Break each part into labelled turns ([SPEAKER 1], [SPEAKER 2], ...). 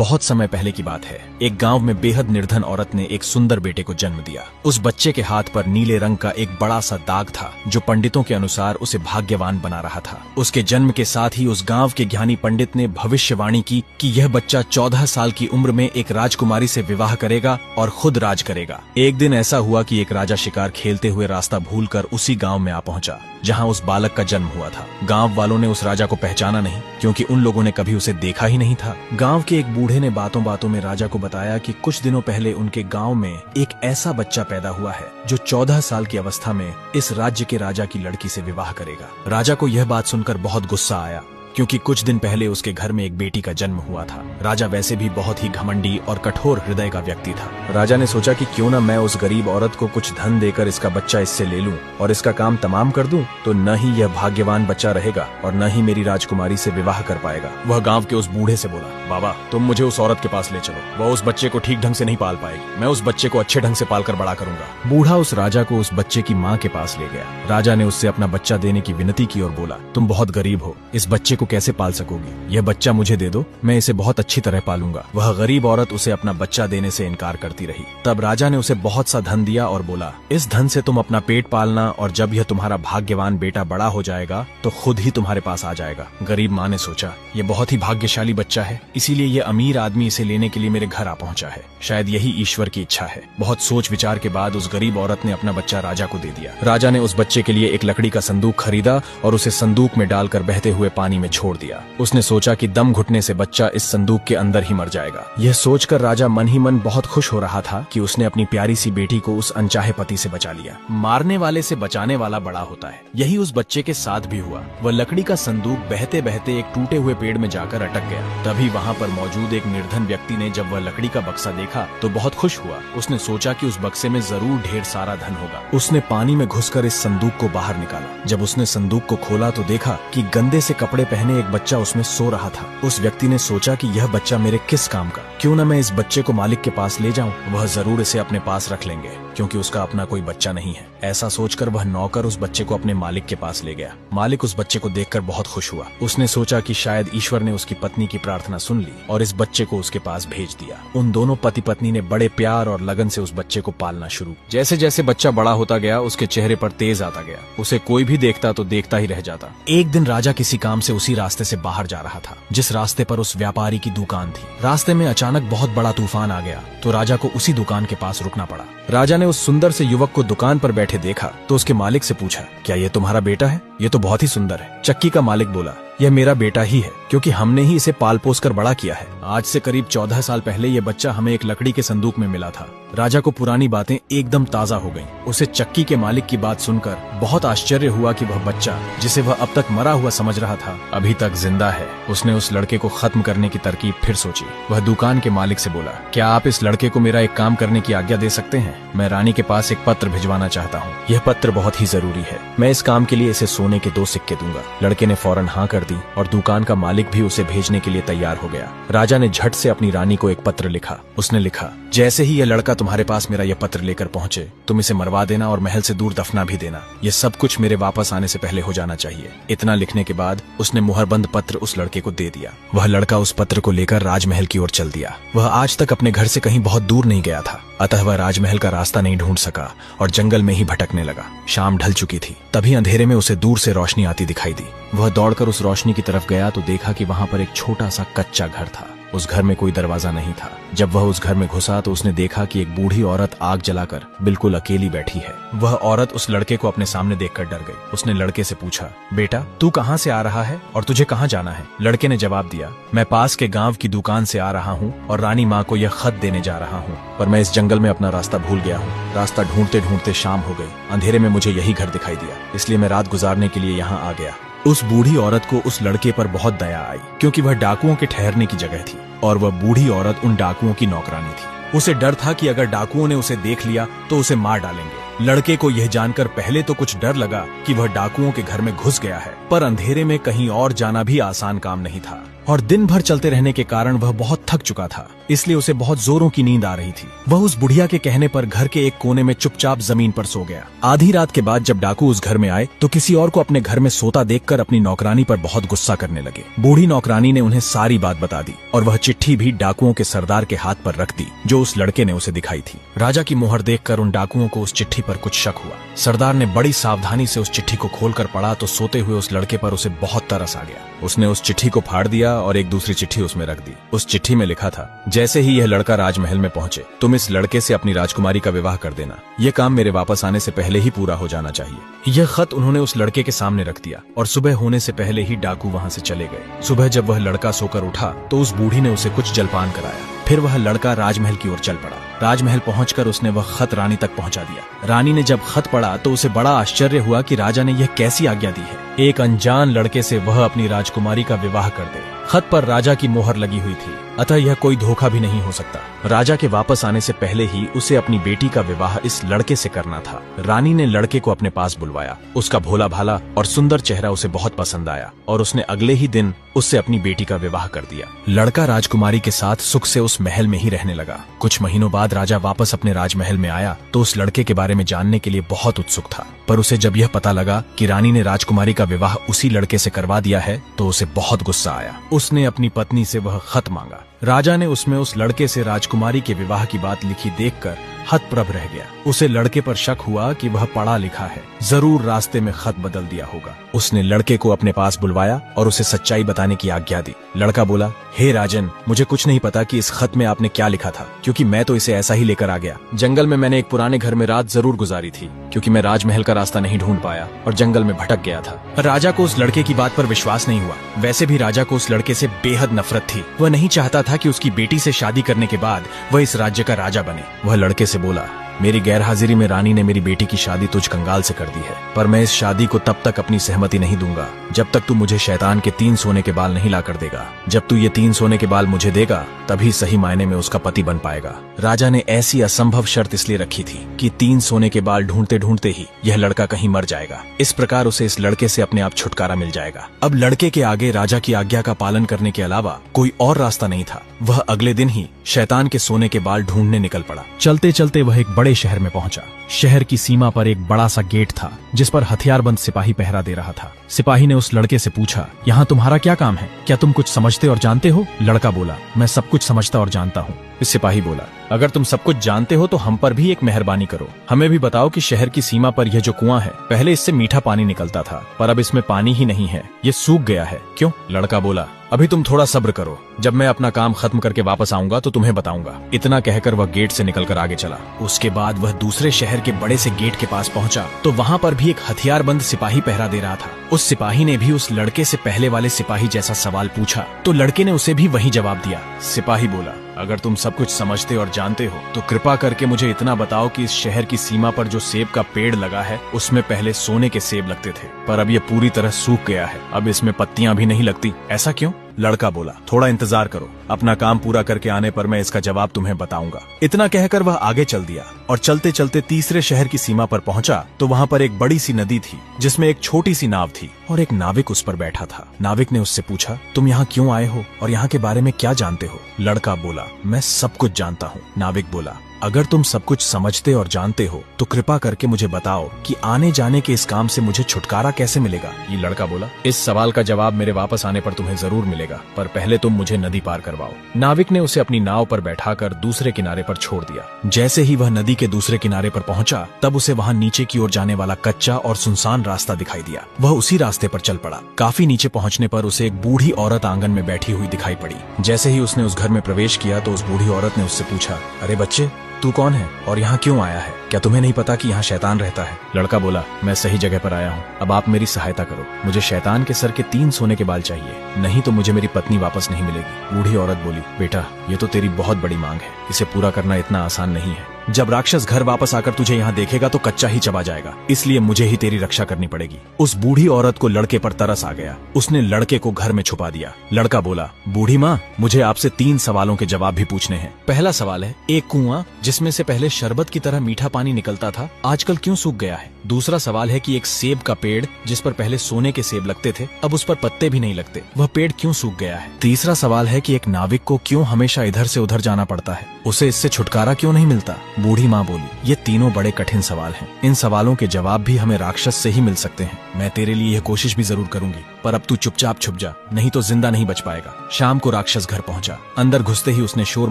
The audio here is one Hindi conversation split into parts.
[SPEAKER 1] बहुत समय पहले की बात है। एक गांव में बेहद निर्धन औरत ने एक सुंदर बेटे को जन्म दिया। उस बच्चे के हाथ पर नीले रंग का एक बड़ा सा दाग था जो पंडितों के अनुसार उसे भाग्यवान बना रहा था। उसके जन्म के साथ ही उस गांव के ज्ञानी पंडित ने भविष्यवाणी की कि यह बच्चा 14 साल की उम्र में एक राजकुमारी से विवाह करेगा और खुद राज करेगा। एक दिन ऐसा हुआ कि एक राजा शिकार खेलते हुए रास्ता भूलकर उसी गांव में आ पहुंचा जहां उस बालक का जन्म हुआ था। गांव वालों ने उस राजा को पहचाना नहीं, क्योंकि उन लोगों ने कभी उसे देखा ही नहीं था। गांव के एक बूढ़े ने बातों बातों में राजा को बताया कि कुछ दिनों पहले उनके गांव में एक ऐसा बच्चा पैदा हुआ है जो 14 साल की अवस्था में इस राज्य के राजा की लड़की से विवाह करेगा। राजा को यह बात सुनकर बहुत गुस्सा आया, क्योंकि कुछ दिन पहले उसके घर में एक बेटी का जन्म हुआ था। राजा वैसे भी बहुत ही घमंडी और कठोर हृदय का व्यक्ति था। राजा ने सोचा कि क्यों न मैं उस गरीब औरत को कुछ धन देकर इसका बच्चा इससे ले लूं और इसका काम तमाम कर दूं, तो न ही यह भाग्यवान बच्चा रहेगा और न ही मेरी राजकुमारी से विवाह कर पाएगा। वह गांव के उस बूढ़े से बोला, बाबा तुम मुझे उस औरत के पास ले चलो, वह उस बच्चे को ठीक ढंग से नहीं पाल पाएगी, मैं उस बच्चे को अच्छे ढंग से पालकर बड़ा करूंगा। बूढ़ा उस राजा को उस बच्चे की माँ के पास ले गया। राजा ने उससे अपना बच्चा देने की विनती की और बोला, तुम बहुत गरीब हो, इस बच्चे को कैसे पाल सकोगी? यह बच्चा मुझे दे दो, मैं इसे बहुत अच्छी तरह पालूंगा। वह गरीब औरत उसे अपना बच्चा देने से इनकार करती रही। तब राजा ने उसे बहुत सा धन दिया और बोला, इस धन से तुम अपना पेट पालना और जब यह तुम्हारा भाग्यवान बेटा बड़ा हो जाएगा तो खुद ही तुम्हारे पास आ जाएगा। गरीब माँ ने सोचा, यह बहुत ही भाग्यशाली बच्चा है, इसीलिए यह अमीर आदमी इसे लेने के लिए मेरे घर आ पहुंचा है। शायद यही ईश्वर की इच्छा है। बहुत सोच विचार के बाद उस गरीब औरत ने अपना बच्चा राजा को दे दिया। राजा ने उस बच्चे के लिए एक लकड़ी का संदूक खरीदा और उसे संदूक में डालकर बहते हुए पानी में छोड़ दिया। उसने सोचा कि दम घुटने से बच्चा इस संदूक के अंदर ही मर जाएगा। यह सोचकर राजा मन ही मन बहुत खुश हो रहा था कि उसने अपनी प्यारी सी बेटी को उस अनचाहे पति से बचा लिया। मारने वाले से बचाने वाला बड़ा होता है। यही उस बच्चे के साथ भी हुआ। वह लकड़ी का संदूक बहते बहते एक टूटे हुए पेड़ में जाकर अटक गया। तभी वहाँ पर मौजूद एक निर्धन व्यक्ति ने जब वह लकड़ी का बक्सा देखा तो बहुत खुश हुआ। उसने सोचा कि उस बक्से में जरूर ढेर सारा धन होगा। उसने पानी में घुसकर इस संदूक को बाहर निकाला। जब उसने संदूक को खोला तो देखा कि गंदे से कपड़े पहने एक बच्चा उसमें सो रहा था। उस व्यक्ति ने सोचा कि यह बच्चा मेरे किस काम का, क्यों न मैं इस बच्चे को मालिक के पास ले जाऊं, वह जरूर इसे अपने पास रख लेंगे, क्योंकि उसका अपना कोई बच्चा नहीं है। ऐसा सोचकर वह नौकर उस बच्चे को अपने मालिक के पास ले गया। मालिक उस बच्चे को देखकर बहुत खुश हुआ। उसने सोचा कि शायद ईश्वर ने उसकी पत्नी की प्रार्थना सुन ली और इस बच्चे को उसके पास भेज दिया। उन दोनों पति पत्नी ने बड़े प्यार और लगन से उस बच्चे को पालना शुरू। जैसे जैसे बच्चा बड़ा होता गया उसके चेहरे पर तेज आता गया। उसे कोई भी देखता तो देखता ही रह जाता। एक दिन राजा किसी काम से उसी रास्ते से बाहर जा रहा था जिस रास्ते पर उस व्यापारी की दुकान थी। रास्ते में अचानक बहुत बड़ा तूफान आ गया तो राजा को उसी दुकान के पास रुकना पड़ा। राजा ने उस सुंदर से युवक को दुकान पर बैठे देखा तो उसके मालिक से पूछा, क्या ये तुम्हारा बेटा है? ये तो बहुत ही सुंदर है। चक्की का मालिक बोला, यह मेरा बेटा ही है, क्योंकि हमने ही इसे पाल पोस कर बड़ा किया है। आज से करीब 14 साल पहले ये बच्चा हमें एक लकड़ी के संदूक में मिला था। राजा को पुरानी बातें एकदम ताजा हो गईं। उसे चक्की के मालिक की बात सुनकर बहुत आश्चर्य हुआ कि वह बच्चा, जिसे वह अब तक मरा हुआ समझ रहा था, अभी तक जिंदा है। उसने उस लड़के को खत्म करने की तरकीब फिर सोची। वह दुकान के मालिक से बोला, क्या आप इस लड़के को मेरा एक काम करने की आज्ञा दे सकते हैं? मैं रानी के पास एक पत्र भिजवाना चाहता हूँ। यह पत्र बहुत ही जरूरी है। मैं इस काम के लिए इसे सोने के 2 सिक्के दूंगा। लड़के ने फौरन हाँ कर दी और दुकान का मालिक भी उसे भेजने के लिए तैयार हो गया। राजा ने झट से अपनी रानी को एक पत्र लिखा। उसने लिखा, जैसे ही यह लड़का तुम्हारे पास मेरा यह पत्र लेकर पहुंचे तुम इसे मरवा देना और महल से दूर दफना भी देना। यह सब कुछ मेरे वापस आने से पहले हो जाना चाहिए। इतना लिखने के बाद उसने मुहरबंद पत्र उस लड़के को दे दिया। वह लड़का उस पत्र को लेकर राजमहल की ओर चल दिया। वह आज तक अपने घर से कहीं बहुत दूर नहीं गया था, अतः वह राजमहल का रास्ता नहीं ढूंढ सका और जंगल में ही भटकने लगा। शाम ढल चुकी थी। तभी अंधेरे में उसे दूर से रोशनी आती दिखाई दी। वह दौड़कर उस रोशनी की तरफ गया तो देखा कि वहां पर एक छोटा सा कच्चा घर था। उस घर में कोई दरवाजा नहीं था। जब वह उस घर में घुसा तो उसने देखा कि एक बूढ़ी औरत आग जलाकर बिल्कुल अकेली बैठी है। वह औरत उस लड़के को अपने सामने देखकर डर गई। उसने लड़के से पूछा, बेटा तू कहाँ से आ रहा है और तुझे कहाँ जाना है? लड़के ने जवाब दिया, मैं पास के गांव की दुकान से आ रहा हूँ और रानी माँ को यह खत देने जा रहा हूँ, पर मैं इस जंगल में अपना रास्ता भूल गया हूँ। रास्ता ढूंढते ढूंढते शाम हो गई। अंधेरे में मुझे यही घर दिखाई दिया, इसलिए मैं रात गुजारने के लिए यहाँ आ गया। उस बूढ़ी औरत को उस लड़के पर बहुत दया आई, क्योंकि वह डाकुओं के ठहरने की जगह थी और वह बूढ़ी औरत उन डाकुओं की नौकरानी थी। उसे डर था कि अगर डाकुओं ने उसे देख लिया तो उसे मार डालेंगे। लड़के को यह जानकर पहले तो कुछ डर लगा कि वह डाकुओं के घर में घुस गया है, पर अंधेरे में कहीं और जाना भी आसान काम नहीं था और दिन भर चलते रहने के कारण वह बहुत थक चुका था, इसलिए उसे बहुत जोरों की नींद आ रही थी। वह उस बुढ़िया के कहने पर घर के एक कोने में चुपचाप जमीन पर सो गया। आधी रात के बाद जब डाकू उस घर में आए तो किसी और को अपने घर में सोता देखकर अपनी नौकरानी पर बहुत गुस्सा करने लगे। बूढ़ी नौकरानी ने उन्हें सारी बात बता दी और वह चिट्ठी भी डाकुओं के सरदार के हाथ पर रख दी जो उस लड़के ने उसे दिखाई थी। राजा की मोहर देखकर उन डाकुओं को उस चिट्ठी पर कुछ शक हुआ। सरदार ने बड़ी सावधानी से उस चिट्ठी को खोलकर पढ़ा तो सोते हुए उस लड़के पर उसे बहुत तरस आ गया। उसने उस चिट्ठी को फाड़ दिया और एक दूसरी चिट्ठी उसमें रख दी। उस चिट्ठी में लिखा था, जैसे ही यह लड़का राजमहल में पहुंचे तुम इस लड़के से अपनी राजकुमारी का विवाह कर देना। यह काम मेरे वापस आने से पहले ही पूरा हो जाना चाहिए। यह खत उन्होंने उस लड़के के सामने रख दिया और सुबह होने से पहले ही डाकू वहां से चले गए। सुबह जब वह लड़का सोकर उठा तो उस बूढ़ी ने उसे कुछ जलपान कराया। फिर वह लड़का राजमहल की ओर चल पड़ा। राजमहल पहुंचकर उसने वह खत रानी तक पहुंचा दिया। रानी ने जब खत पढ़ा तो उसे बड़ा आश्चर्य हुआ कि राजा ने यह कैसी आज्ञा दी है, एक अनजान लड़के से वह अपनी राजकुमारी का विवाह कर दे। खत पर राजा की मोहर लगी हुई थी, अतः यह कोई धोखा भी नहीं हो सकता। राजा के वापस आने से पहले ही उसे अपनी बेटी का विवाह इस लड़के से करना था। रानी ने लड़के को अपने पास बुलवाया। उसका भोला भाला और सुंदर चेहरा उसे बहुत पसंद आया और उसने अगले ही दिन उससे अपनी बेटी का विवाह कर दिया। लड़का राजकुमारी के साथ सुख से उस महल में ही रहने लगा। कुछ महीनों बाद राजा वापस अपने राजमहल में आया तो उस लड़के के बारे में जानने के लिए बहुत उत्सुक था, पर उसे जब यह पता लगा कि रानी ने राजकुमारी का विवाह उसी लड़के से करवा दिया है तो उसे बहुत गुस्सा आया। उसने अपनी पत्नी से वह खत मांगा। राजा ने उसमें उस लड़के से राजकुमारी के विवाह की बात लिखी देखकर हतप्रभ रह गया। उसे लड़के पर शक हुआ कि वह पढ़ा लिखा है, जरूर रास्ते में खत बदल दिया होगा। उसने लड़के को अपने पास बुलवाया और उसे सच्चाई बताने की आज्ञा दी। लड़का बोला, हे राजन, मुझे कुछ नहीं पता कि इस खत में आपने क्या लिखा था, क्योंकि मैं तो इसे ऐसा ही लेकर आ गया। जंगल में मैंने एक पुराने घर में रात जरूर गुजारी थी, क्योंकि मैं राजमहल का रास्ता नहीं ढूंढ पाया और जंगल में भटक गया था। राजा को उस लड़के की बात पर विश्वास नहीं हुआ। वैसे भी राजा को उस लड़के से बेहद नफरत थी। वह नहीं चाहता था कि उसकी बेटी से शादी करने के बाद वह इस राज्य का राजा बने। वह लड़के से बोला, मेरी गैरहाजिरी में रानी ने मेरी बेटी की शादी तुझ कंगाल से कर दी है, पर मैं इस शादी को तब तक अपनी सहमति नहीं दूंगा जब तक तू मुझे शैतान के 3 सोने के बाल नहीं ला कर देगा। जब तू ये 3 सोने के बाल मुझे देगा तभी सही मायने में उसका पति बन पाएगा। राजा ने ऐसी असंभव शर्त इसलिए रखी थी कि 3 सोने के बाल ढूंढते ढूंढते ही यह लड़का कहीं मर जाएगा। इस प्रकार उसे इस लड़के से अपने आप छुटकारा मिल जाएगा। अब लड़के के आगे राजा की आज्ञा का पालन करने के अलावा कोई और रास्ता नहीं था। वह अगले दिन ही शैतान के सोने के बाल ढूंढने निकल पड़ा। चलते चलते वह एक बड़े शहर में पहुंचा। शहर की सीमा पर एक बड़ा सा गेट था जिस पर हथियारबंद सिपाही पहरा दे रहा था। सिपाही ने उस लड़के से पूछा, यहाँ तुम्हारा क्या काम है? क्या तुम कुछ समझते और जानते हो? लड़का बोला, मैं सब कुछ समझता और जानता हूँ। सिपाही बोला, अगर तुम सब कुछ जानते हो तो हम पर भी एक मेहरबानी करो। हमें भी बताओ कि शहर की सीमा पर यह जो कुआं है, पहले इससे मीठा पानी निकलता था, पर अब इसमें पानी ही नहीं है, ये सूख गया है, क्यों? लड़का बोला, अभी तुम थोड़ा सब्र करो, जब मैं अपना काम खत्म करके वापस आऊंगा तो तुम्हें बताऊंगा। इतना कहकर वह गेट से निकलकर आगे चला। उसके बाद वह दूसरे शहर के बड़े से गेट के पास पहुंचा तो वहां पर भी एक हथियारबंद सिपाही पहरा दे रहा था। उस सिपाही ने भी उस लड़के से पहले वाले सिपाही जैसा सवाल पूछा तो लड़के ने उसे भी वही जवाब दिया। सिपाही बोला, अगर तुम सब कुछ समझते और जानते हो तो कृपा करके मुझे इतना बताओ कि इस शहर की सीमा पर जो सेब का पेड़ लगा है उसमें पहले सोने के सेब लगते थे, पर अब ये पूरी तरह सूख गया है, अब इसमें पत्तियां भी नहीं लगती, ऐसा क्यों? लड़का बोला, थोड़ा इंतजार करो, अपना काम पूरा करके आने पर मैं इसका जवाब तुम्हें बताऊंगा। इतना कहकर वह आगे चल दिया और चलते चलते तीसरे शहर की सीमा पर पहुंचा तो वहां पर एक बड़ी सी नदी थी जिसमें एक छोटी सी नाव थी और एक नाविक उस पर बैठा था। नाविक ने उससे पूछा, तुम यहाँ क्यों आए हो और यहाँ के बारे में क्या जानते हो? लड़का बोला, मैं सब कुछ जानता हूँ। नाविक बोला, अगर तुम सब कुछ समझते और जानते हो तो कृपा करके मुझे बताओ कि आने जाने के इस काम से मुझे छुटकारा कैसे मिलेगा? ये लड़का बोला, इस सवाल का जवाब मेरे वापस आने पर तुम्हें जरूर मिलेगा, पर पहले तुम मुझे नदी पार करवाओ। नाविक ने उसे अपनी नाव पर बैठाकर दूसरे किनारे पर छोड़ दिया। जैसे ही वह नदी के दूसरे किनारे पर पहुंचा तब उसे वहां नीचे की ओर जाने वाला कच्चा और सुनसान रास्ता दिखाई दिया। वह उसी रास्ते पर चल पड़ा। काफी नीचे पहुंचने पर उसे एक बूढ़ी औरत आंगन में बैठी हुई दिखाई पड़ी। जैसे ही उसने उस घर में प्रवेश किया तो उस बूढ़ी औरत ने उससे पूछा, अरे बच्चे, तू कौन है और यहाँ क्यों आया है? क्या तुम्हें नहीं पता कि यहाँ शैतान रहता है? लड़का बोला, मैं सही जगह पर आया हूँ, अब आप मेरी सहायता करो। मुझे शैतान के सर के 3 सोने के बाल चाहिए, नहीं तो मुझे मेरी पत्नी वापस नहीं मिलेगी। बूढ़ी औरत बोली, बेटा, ये तो तेरी बहुत बड़ी मांग है, इसे पूरा करना इतना आसान नहीं है। जब राक्षस घर वापस आकर तुझे यहाँ देखेगा तो कच्चा ही चबा जाएगा, इसलिए मुझे ही तेरी रक्षा करनी पड़ेगी। उस बूढ़ी औरत को लड़के पर तरस आ गया। उसने लड़के को घर में छुपा दिया। लड़का बोला, बूढ़ी माँ, मुझे आपसे 3 सवालों के जवाब भी पूछने हैं। पहला सवाल है, एक कुआं जिसमें से पहले शरबत की तरह मीठा पानी निकलता था आजकल क्यों सूख गया है। दूसरा सवाल है कि एक सेब का पेड़ जिस पर पहले सोने के सेब लगते थे अब उस पर पत्ते भी नहीं लगते, वह पेड़ क्यों सूख गया है। तीसरा सवाल है कि एक नाविक को क्यों हमेशा इधर से उधर जाना पड़ता है, उसे इससे छुटकारा क्यों नहीं मिलता। बूढ़ी माँ बोली, ये तीनों बड़े कठिन सवाल हैं। इन सवालों के जवाब भी हमें राक्षस से ही मिल सकते हैं। मैं तेरे लिए यह कोशिश भी जरूर करूंगी, पर अब तू चुपचाप छुप जा, नहीं तो जिंदा नहीं बच पाएगा। शाम को राक्षस घर पहुंचा। अंदर घुसते ही उसने शोर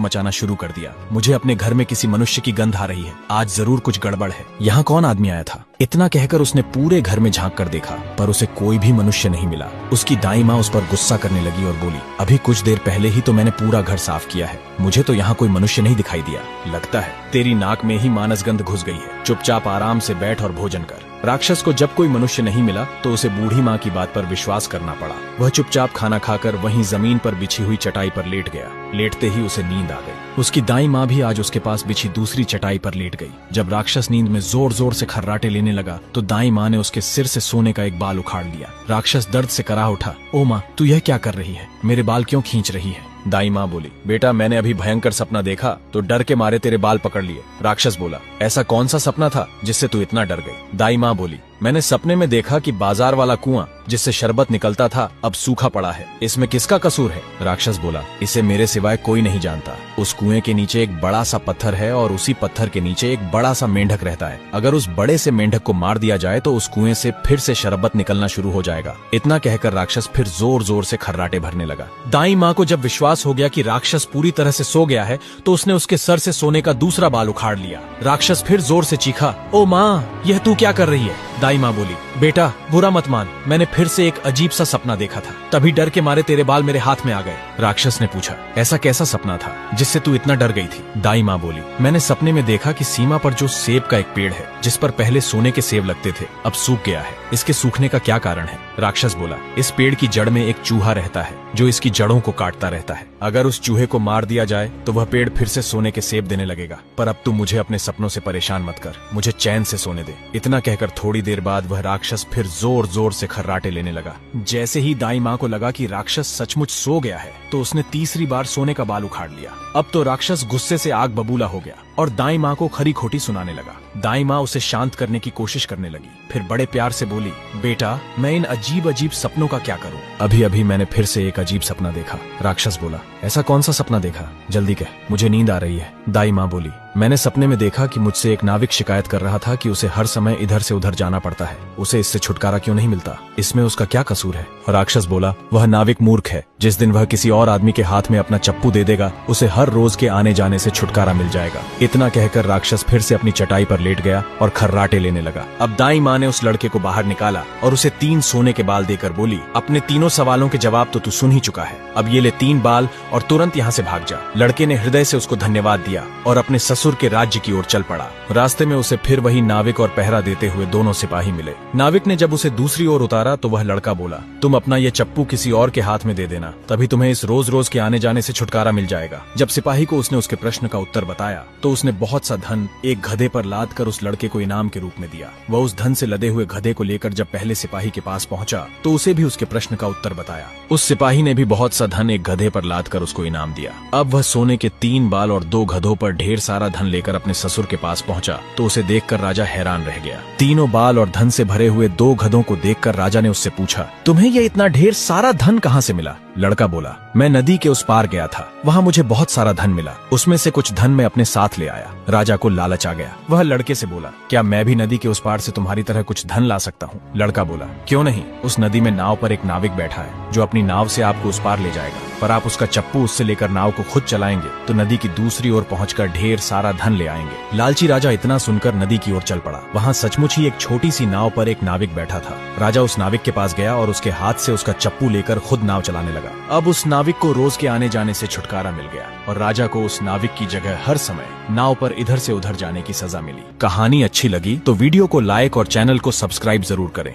[SPEAKER 1] मचाना शुरू कर दिया। मुझे अपने घर में किसी मनुष्य की गंध आ रही है, आज जरूर कुछ गड़बड़ है। यहाँ कौन आदमी आया था? इतना कहकर उसने पूरे घर में झांक कर देखा, पर उसे कोई भी मनुष्य नहीं मिला। उसकी दाई माँ उस पर गुस्सा करने लगी और बोली, अभी कुछ देर पहले ही तो मैंने पूरा घर साफ किया है, मुझे तो यहाँ कोई मनुष्य नहीं दिखाई दिया। लगता है तेरी नाक में ही मानस गंध घुस गई है, चुपचाप आराम से बैठ और भोजन कर। राक्षस को जब कोई मनुष्य नहीं मिला तो उसे बूढ़ी माँ की बात पर विश्वास करना पड़ा। वह चुपचाप खाना खाकर वहीं जमीन पर बिछी हुई चटाई पर लेट गया। लेटते ही उसे नींद आ गई। उसकी दाई माँ भी आज उसके पास बिछी दूसरी चटाई पर लेट गई। जब राक्षस नींद में जोर जोर से खर्राटे लेने लगा तो दाई माँ ने उसके सिर से सोने का एक बाल उखाड़ लिया। राक्षस दर्द से कराह उठा, ओ माँ तू यह क्या कर रही है, मेरे बाल क्यों खींच रही है। दाई माँ बोली, बेटा मैंने अभी भयंकर सपना देखा तो डर के मारे तेरे बाल पकड़ लिए। राक्षस बोला, ऐसा कौन सा सपना था जिससे तू इतना डर गई। दाई माँ बोली, मैंने सपने में देखा कि बाजार वाला कुआं जिससे शरबत निकलता था अब सूखा पड़ा है, इसमें किसका कसूर है। राक्षस बोला, इसे मेरे सिवाय कोई नहीं जानता। उस कुएं के नीचे एक बड़ा सा पत्थर है और उसी पत्थर के नीचे एक बड़ा सा मेंढक रहता है। अगर उस बड़े से मेंढक को मार दिया जाए तो उस कुएं से फिर से शरबत निकलना शुरू हो जाएगा। इतना कहकर राक्षस फिर जोर जोर से खर्राटे भरने लगा। दाई माँ को जब विश्वास हो गया कि राक्षस पूरी तरह से सो गया है तो उसने उसके सर से सोने का दूसरा बाल उखाड़ लिया। राक्षस फिर जोर से चीखा, ओ माँ यह तू क्या कर रही है। दाई माँ बोली, बेटा बुरा मत मान, मैंने फिर से एक अजीब सा सपना देखा था, तभी डर के मारे तेरे बाल मेरे हाथ में आ गए। राक्षस ने पूछा, ऐसा कैसा सपना था जिससे तू इतना डर गई थी। दाई माँ बोली, मैंने सपने में देखा कि सीमा पर जो सेब का एक पेड़ है जिस पर पहले सोने के सेब लगते थे अब सूख गया है, इसके सूखने का क्या कारण है। राक्षस बोला, इस पेड़ की जड़ में एक चूहा रहता है जो इसकी जड़ों को काटता रहता है। अगर उस चूहे को मार दिया जाए तो वह पेड़ फिर से सोने के सेब देने लगेगा। पर अब तू मुझे अपने सपनों से परेशान मत कर, मुझे चैन से सोने दे। इतना कहकर थोड़ी देर बाद वह राक्षस फिर जोर जोर से खर्राटे लेने लगा। जैसे ही दाई माँ को लगा कि राक्षस सचमुच सो गया है तो उसने तीसरी बार सोने का बाल उखाड़ लिया। अब तो राक्षस गुस्से से आग बबूला हो गया और दाई माँ को खरी खोटी सुनाने लगा। दाई माँ उसे शांत करने की कोशिश करने लगी, फिर बड़े प्यार से बोली, बेटा मैं इन अजीब अजीब सपनों का क्या करूं। अभी अभी मैंने फिर से एक अजीब सपना देखा। राक्षस बोला, ऐसा कौन सा सपना देखा, जल्दी कह, मुझे नींद आ रही है। दाई माँ बोली, मैंने सपने में देखा कि मुझसे एक नाविक शिकायत कर रहा था कि उसे हर समय इधर से उधर जाना पड़ता है, उसे इससे छुटकारा क्यों नहीं मिलता, इसमें उसका क्या कसूर है। राक्षस बोला, वह नाविक मूर्ख है, जिस दिन वह किसी और आदमी के हाथ में अपना चप्पू दे देगा उसे हर रोज के आने जाने से छुटकारा मिल जाएगा। इतना कहकर राक्षस फिर से अपनी चटाई पर लेट गया और खर्राटे लेने लगा। अब दाई माँ ने उस लड़के को बाहर निकाला और उसे 3 सोने के बाल देकर बोली, अपने तीनों सवालों के जवाब तो तू सुन ही चुका है, अब ये ले 3 बाल और तुरंत यहाँ से भाग जा। लड़के ने हृदय से उसको धन्यवाद दिया और अपने ससुर के राज्य की ओर चल पड़ा। रास्ते में उसे फिर वही नाविक और पहरा देते हुए दोनों सिपाही मिले। नाविक ने जब उसे दूसरी ओर उतारा तो वह लड़का बोला, तुम अपना ये चप्पू किसी और के हाथ में दे देना, तभी तुम्हें इस रोज रोज के आने जाने से छुटकारा मिल जाएगा। जब सिपाही को उसने उसके प्रश्न का उत्तर बताया तो उसने बहुत सा धन एक गधे पर लाद कर उस लड़के को इनाम के रूप में दिया। वह उस धन से लदे हुए गधे को लेकर जब पहले सिपाही के पास पहुंचा तो उसे भी उसके प्रश्न का उत्तर बताया। उस सिपाही ने भी बहुत सा धन एक गधे पर लाद कर उसको इनाम दिया। अब वह सोने के 3 बाल और 2 गधों पर ढेर सारा धन लेकर अपने ससुर के पास पहुंचा तो उसे देखकर राजा हैरान रह गया। तीनों बाल और धन से भरे हुए 2 गधों को देखकर राजा ने उससे पूछा, तुम्हें यह इतना ढेर सारा धन कहाँ से मिला। लड़का बोला, मैं नदी के उस पार गया था, वहाँ मुझे बहुत सारा धन मिला, उसमें से कुछ धन मैं अपने साथ ले आया। राजा को लालच आ गया। वह लड़के से बोला, क्या मैं भी नदी के उस पार से तुम्हारी तरह कुछ धन ला सकता हूँ। लड़का बोला, क्यों नहीं, उस नदी में नाव पर एक नाविक बैठा है जो अपनी नाव से आपको उस पार ले जाएगा, पर आप उसका चप्पू उससे लेकर नाव को खुद चलाएंगे तो नदी की दूसरी ओर पहुंचकर ढेर सारा धन ले आएंगे। लालची राजा इतना सुनकर नदी की ओर चल पड़ा। वहाँ सचमुच ही एक छोटी सी नाव पर एक नाविक बैठा था। राजा उस नाविक के पास गया और उसके हाथ से उसका चप्पू लेकर खुद नाव चलाने लगा। अब उस नाविक को रोज के आने जाने से छुटकारा मिल गया और राजा को उस नाविक की जगह हर समय नाव पर इधर से उधर जाने की सजा मिली। कहानी अच्छी लगी तो वीडियो को लाइक और चैनल को सब्सक्राइब जरूर करें।